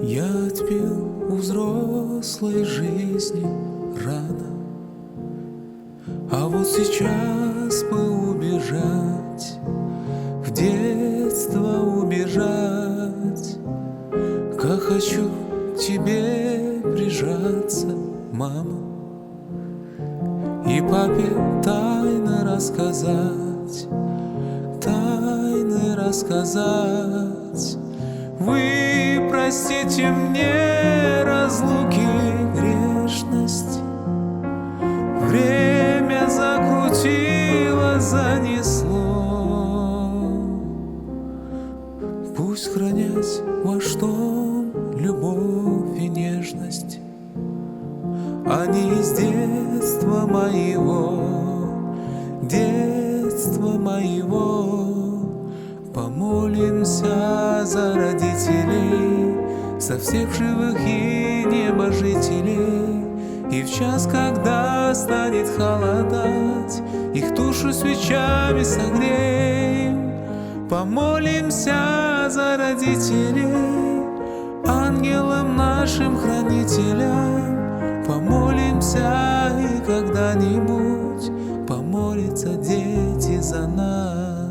Я отпил у взрослой жизни рано, а вот сейчас бы убежать, в детство убежать. Как хочу к тебе прижаться, мама, и папе тайны рассказать, тайны рассказать. Вы простите мне разлуки, грешность, время закрутило, занесло. Пусть хранят ваш дом любовь и нежность, они из детства моего. Помолимся за родителей, за всех живых и небожителей. И в час, когда станет холодать, их душу свечами согреем. Помолимся за родителей, ангелам нашим хранителям. Помолимся, и когда-нибудь помолятся дети за нас.